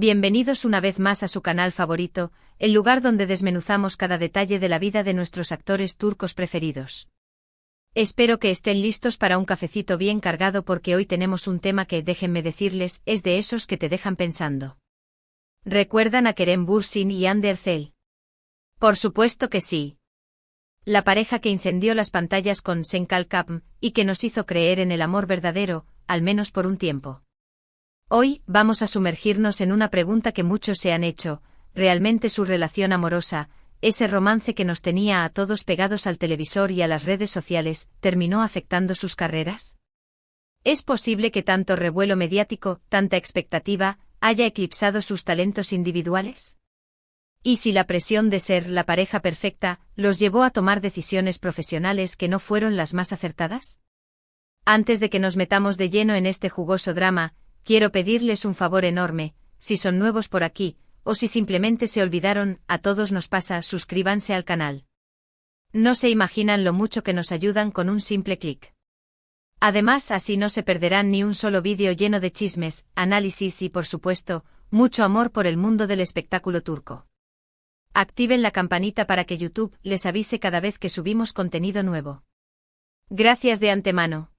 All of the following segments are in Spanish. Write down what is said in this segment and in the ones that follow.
Bienvenidos una vez más a su canal favorito, el lugar donde desmenuzamos cada detalle de la vida de nuestros actores turcos preferidos. Espero que estén listos para un cafecito bien cargado porque hoy tenemos un tema que, déjenme decirles, es de esos que te dejan pensando. ¿Recuerdan a Kerem Bürsin y Hande Erçel? Por supuesto que sí. La pareja que incendió las pantallas con Sen Kalkapm y que nos hizo creer en el amor verdadero, al menos por un tiempo. Hoy vamos a sumergirnos en una pregunta que muchos se han hecho: ¿realmente su relación amorosa, ese romance que nos tenía a todos pegados al televisor y a las redes sociales, terminó afectando sus carreras? ¿Es posible que tanto revuelo mediático, tanta expectativa, haya eclipsado sus talentos individuales? ¿Y si la presión de ser la pareja perfecta los llevó a tomar decisiones profesionales que no fueron las más acertadas? Antes de que nos metamos de lleno en este jugoso drama, quiero pedirles un favor enorme: si son nuevos por aquí, o si simplemente se olvidaron, a todos nos pasa, suscríbanse al canal. No se imaginan lo mucho que nos ayudan con un simple clic. Además, así no se perderán ni un solo vídeo lleno de chismes, análisis y, por supuesto, mucho amor por el mundo del espectáculo turco. Activen la campanita para que YouTube les avise cada vez que subimos contenido nuevo. Gracias de antemano.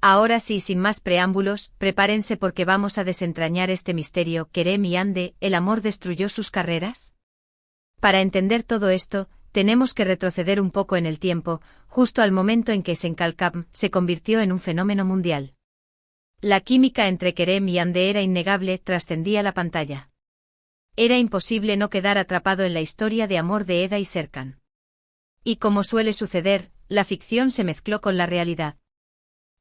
Ahora sí, sin más preámbulos, prepárense porque vamos a desentrañar este misterio. ¿Kerem y Hande, el amor destruyó sus carreras? Para entender todo esto, tenemos que retroceder un poco en el tiempo, justo al momento en que Sen Kalkapm se convirtió en un fenómeno mundial. La química entre Kerem y Hande era innegable, trascendía la pantalla. Era imposible no quedar atrapado en la historia de amor de Eda y Serkan. Y como suele suceder, la ficción se mezcló con la realidad.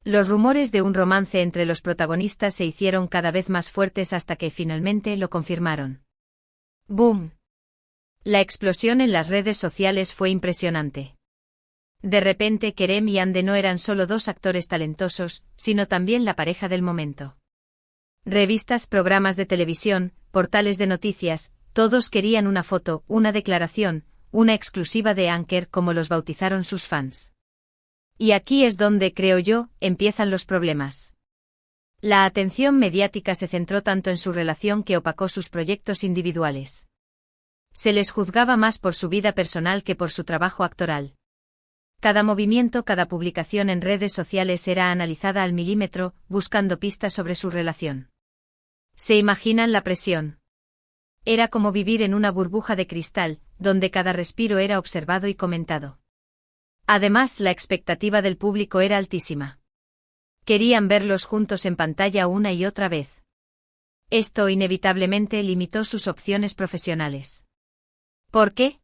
Los rumores de un romance entre los protagonistas se hicieron cada vez más fuertes hasta que finalmente lo confirmaron. ¡Boom! La explosión en las redes sociales fue impresionante. De repente, Kerem y Hande no eran solo dos actores talentosos, sino también la pareja del momento. Revistas, programas de televisión, portales de noticias, todos querían una foto, una declaración, una exclusiva de Anker, como los bautizaron sus fans. Y aquí es donde, creo yo, empiezan los problemas. La atención mediática se centró tanto en su relación que opacó sus proyectos individuales. Se les juzgaba más por su vida personal que por su trabajo actoral. Cada movimiento, cada publicación en redes sociales era analizada al milímetro, buscando pistas sobre su relación. ¿Se imaginan la presión? Era como vivir en una burbuja de cristal, donde cada respiro era observado y comentado. Además, la expectativa del público era altísima. Querían verlos juntos en pantalla una y otra vez. Esto inevitablemente limitó sus opciones profesionales. ¿Por qué?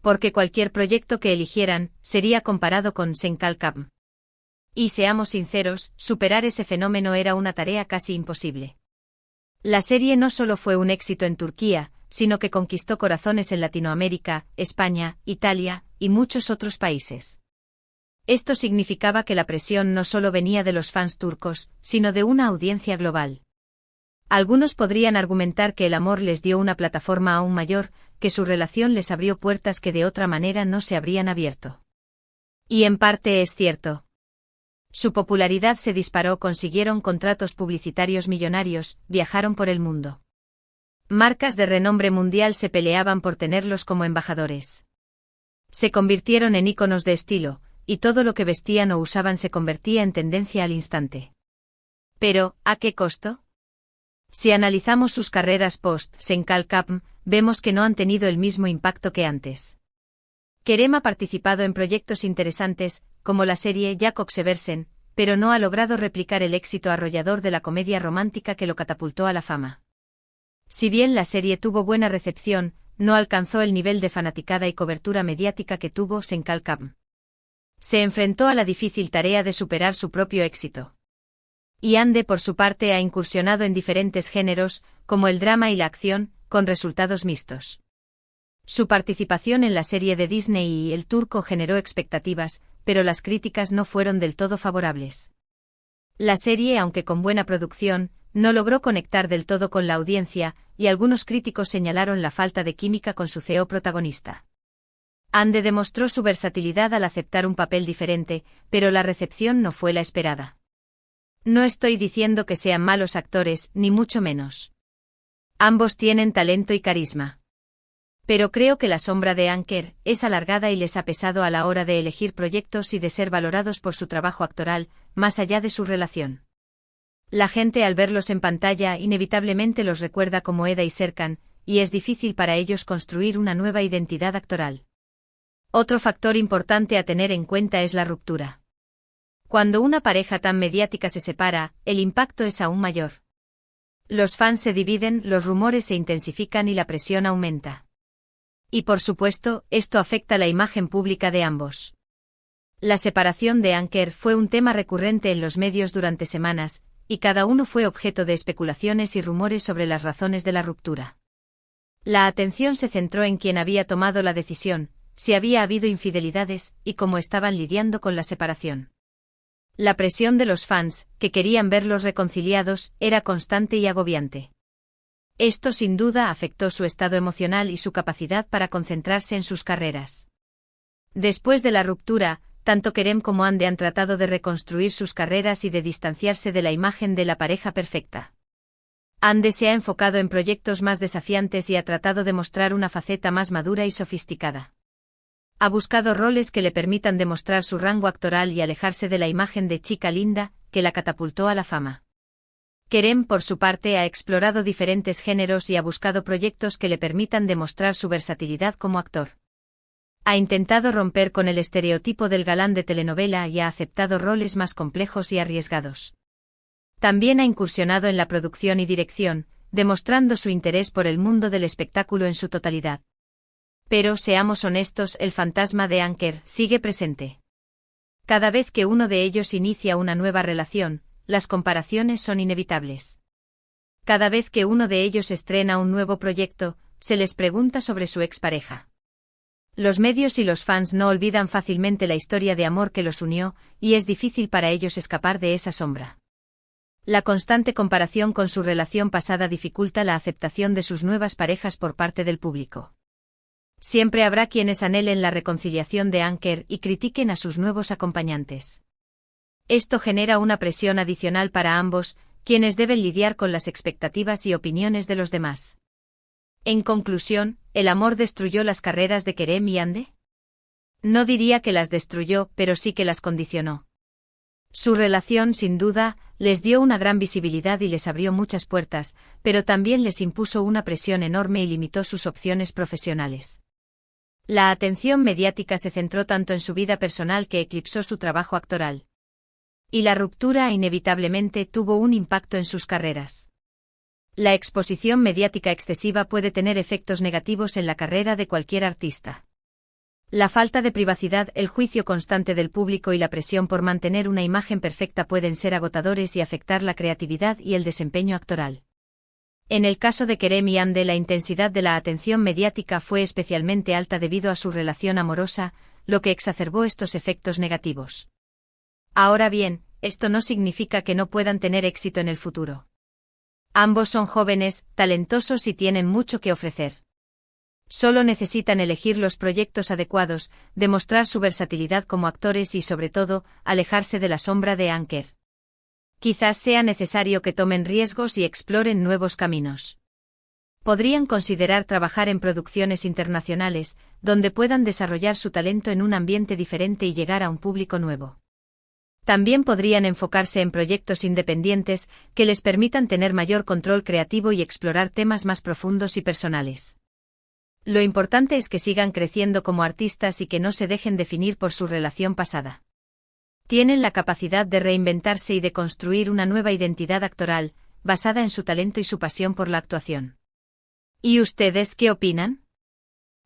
Porque cualquier proyecto que eligieran sería comparado con Sen Kalkapm. Y seamos sinceros, superar ese fenómeno era una tarea casi imposible. La serie no solo fue un éxito en Turquía, sino que conquistó corazones en Latinoamérica, España, Italia y muchos otros países. Esto significaba que la presión no solo venía de los fans turcos, sino de una audiencia global. Algunos podrían argumentar que el amor les dio una plataforma aún mayor, que su relación les abrió puertas que de otra manera no se habrían abierto. Y en parte es cierto. Su popularidad se disparó, consiguieron contratos publicitarios millonarios, viajaron por el mundo. Marcas de renombre mundial se peleaban por tenerlos como embajadores. Se convirtieron en íconos de estilo, y todo lo que vestían o usaban se convertía en tendencia al instante. Pero, ¿a qué costo? Si analizamos sus carreras post-Sen Kalkapm, vemos que no han tenido el mismo impacto que antes. Kerem ha participado en proyectos interesantes, como la serie Jakob Seversen, pero no ha logrado replicar el éxito arrollador de la comedia romántica que lo catapultó a la fama. Si bien la serie tuvo buena recepción, no alcanzó el nivel de fanaticada y cobertura mediática que tuvo Sen Kalkapm. Se enfrentó a la difícil tarea de superar su propio éxito. Y Hande, por su parte, ha incursionado en diferentes géneros, como el drama y la acción, con resultados mixtos. Su participación en la serie de Disney y El Turco generó expectativas, pero las críticas no fueron del todo favorables. La serie, aunque con buena producción, no logró conectar del todo con la audiencia, y algunos críticos señalaron la falta de química con su CEO protagonista. Hande demostró su versatilidad al aceptar un papel diferente, pero la recepción no fue la esperada. No estoy diciendo que sean malos actores, ni mucho menos. Ambos tienen talento y carisma. Pero creo que la sombra de Anker es alargada y les ha pesado a la hora de elegir proyectos y de ser valorados por su trabajo actoral, más allá de su relación. La gente al verlos en pantalla inevitablemente los recuerda como Eda y Serkan, y es difícil para ellos construir una nueva identidad actoral. Otro factor importante a tener en cuenta es la ruptura. Cuando una pareja tan mediática se separa, el impacto es aún mayor. Los fans se dividen, los rumores se intensifican y la presión aumenta. Y por supuesto, esto afecta la imagen pública de ambos. La separación de Anker fue un tema recurrente en los medios durante semanas, y cada uno fue objeto de especulaciones y rumores sobre las razones de la ruptura. La atención se centró en quién había tomado la decisión, si había habido infidelidades, y cómo estaban lidiando con la separación. La presión de los fans, que querían verlos reconciliados, era constante y agobiante. Esto sin duda afectó su estado emocional y su capacidad para concentrarse en sus carreras. Después de la ruptura, tanto Kerem como Hande han tratado de reconstruir sus carreras y de distanciarse de la imagen de la pareja perfecta. Hande se ha enfocado en proyectos más desafiantes y ha tratado de mostrar una faceta más madura y sofisticada. Ha buscado roles que le permitan demostrar su rango actoral y alejarse de la imagen de chica linda, que la catapultó a la fama. Kerem, por su parte, ha explorado diferentes géneros y ha buscado proyectos que le permitan demostrar su versatilidad como actor. Ha intentado romper con el estereotipo del galán de telenovela y ha aceptado roles más complejos y arriesgados. También ha incursionado en la producción y dirección, demostrando su interés por el mundo del espectáculo en su totalidad. Pero, seamos honestos, el fantasma de Anker sigue presente. Cada vez que uno de ellos inicia una nueva relación, las comparaciones son inevitables. Cada vez que uno de ellos estrena un nuevo proyecto, se les pregunta sobre su expareja. Los medios y los fans no olvidan fácilmente la historia de amor que los unió, y es difícil para ellos escapar de esa sombra. La constante comparación con su relación pasada dificulta la aceptación de sus nuevas parejas por parte del público. Siempre habrá quienes anhelen la reconciliación de Anker y critiquen a sus nuevos acompañantes. Esto genera una presión adicional para ambos, quienes deben lidiar con las expectativas y opiniones de los demás. En conclusión, ¿el amor destruyó las carreras de Kerem y Hande? No diría que las destruyó, pero sí que las condicionó. Su relación, sin duda, les dio una gran visibilidad y les abrió muchas puertas, pero también les impuso una presión enorme y limitó sus opciones profesionales. La atención mediática se centró tanto en su vida personal que eclipsó su trabajo actoral. Y la ruptura inevitablemente tuvo un impacto en sus carreras. La exposición mediática excesiva puede tener efectos negativos en la carrera de cualquier artista. La falta de privacidad, el juicio constante del público y la presión por mantener una imagen perfecta pueden ser agotadores y afectar la creatividad y el desempeño actoral. En el caso de Kerem y Hande, la intensidad de la atención mediática fue especialmente alta debido a su relación amorosa, lo que exacerbó estos efectos negativos. Ahora bien, esto no significa que no puedan tener éxito en el futuro. Ambos son jóvenes, talentosos y tienen mucho que ofrecer. Solo necesitan elegir los proyectos adecuados, demostrar su versatilidad como actores y, sobre todo, alejarse de la sombra de Anker. Quizás sea necesario que tomen riesgos y exploren nuevos caminos. Podrían considerar trabajar en producciones internacionales, donde puedan desarrollar su talento en un ambiente diferente y llegar a un público nuevo. También podrían enfocarse en proyectos independientes que les permitan tener mayor control creativo y explorar temas más profundos y personales. Lo importante es que sigan creciendo como artistas y que no se dejen definir por su relación pasada. Tienen la capacidad de reinventarse y de construir una nueva identidad actoral, basada en su talento y su pasión por la actuación. ¿Y ustedes qué opinan?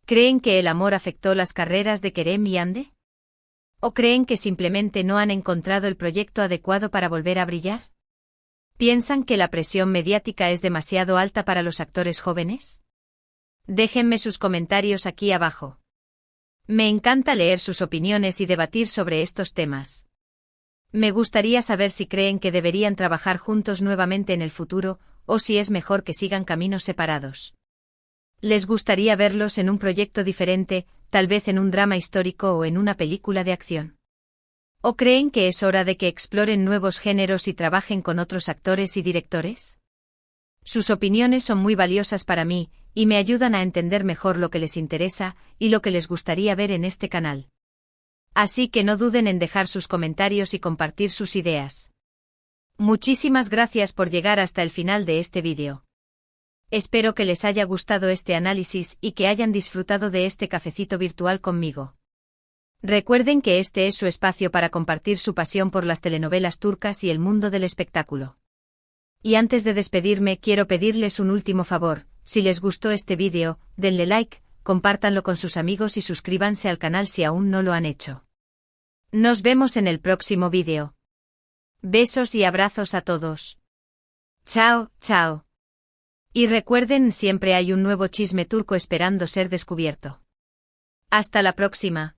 ¿Creen que el amor afectó las carreras de Kerem y Hande? ¿O creen que simplemente no han encontrado el proyecto adecuado para volver a brillar? ¿Piensan que la presión mediática es demasiado alta para los actores jóvenes? Déjenme sus comentarios aquí abajo. Me encanta leer sus opiniones y debatir sobre estos temas. Me gustaría saber si creen que deberían trabajar juntos nuevamente en el futuro, o si es mejor que sigan caminos separados. ¿Les gustaría verlos en un proyecto diferente, tal vez en un drama histórico o en una película de acción? ¿O creen que es hora de que exploren nuevos géneros y trabajen con otros actores y directores? Sus opiniones son muy valiosas para mí, y me ayudan a entender mejor lo que les interesa y lo que les gustaría ver en este canal. Así que no duden en dejar sus comentarios y compartir sus ideas. Muchísimas gracias por llegar hasta el final de este vídeo. Espero que les haya gustado este análisis y que hayan disfrutado de este cafecito virtual conmigo. Recuerden que este es su espacio para compartir su pasión por las telenovelas turcas y el mundo del espectáculo. Y antes de despedirme quiero pedirles un último favor: si les gustó este vídeo, denle like, compártanlo con sus amigos y suscríbanse al canal si aún no lo han hecho. Nos vemos en el próximo vídeo. Besos y abrazos a todos. Chao, chao. Y recuerden, siempre hay un nuevo chisme turco esperando ser descubierto. Hasta la próxima.